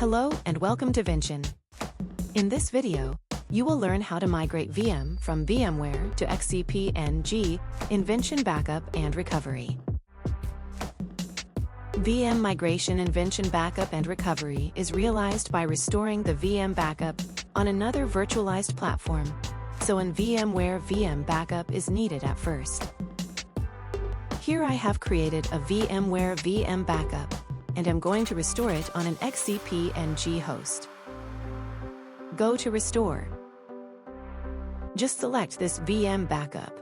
Hello and welcome to Vinchin. In this video, you will learn how to migrate VM from VMware to XCP-ng in Vinchin Backup and Recovery. VM migration in Vinchin Backup and Recovery is realized by restoring the VM backup on another virtualized platform, so in VMware VM backup is needed at first. Here I have created a VMware VM backup, and I'm going to restore it on an XCP-ng host. Go to Restore. Just select this VM backup.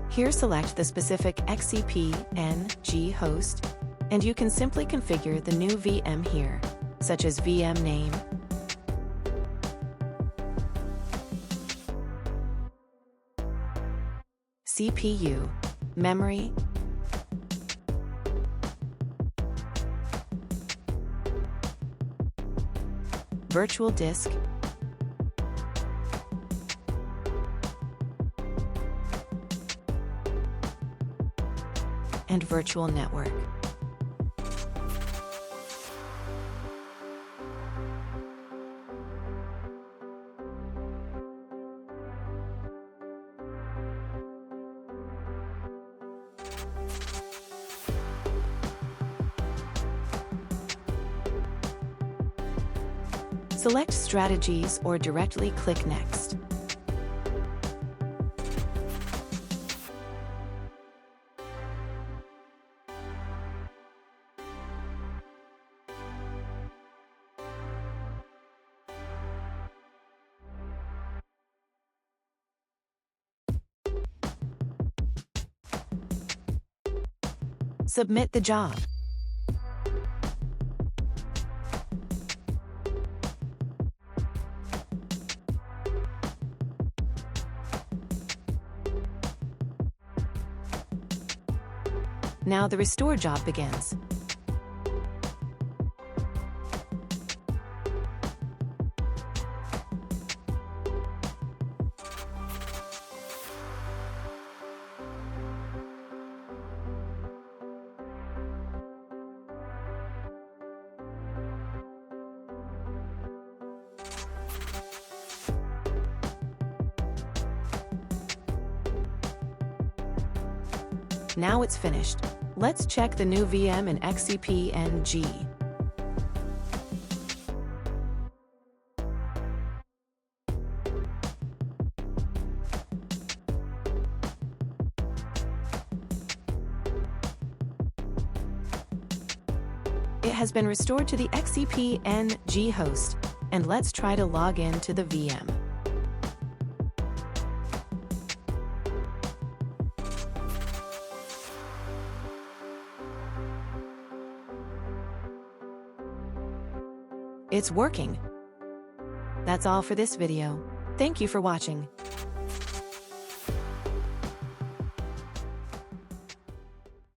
Here select the specific XCP-ng host, and you can simply configure the new VM here, such as VM name, CPU, memory, virtual disk, and virtual network. Select Strategies or directly click Next. Submit the job. Now the restore job begins. Now it's finished. Let's check the new VM in XCP-ng. It has been restored to the XCP-ng host, and let's try to log in to the VM. It's working. That's all for this video. Thank you for watching.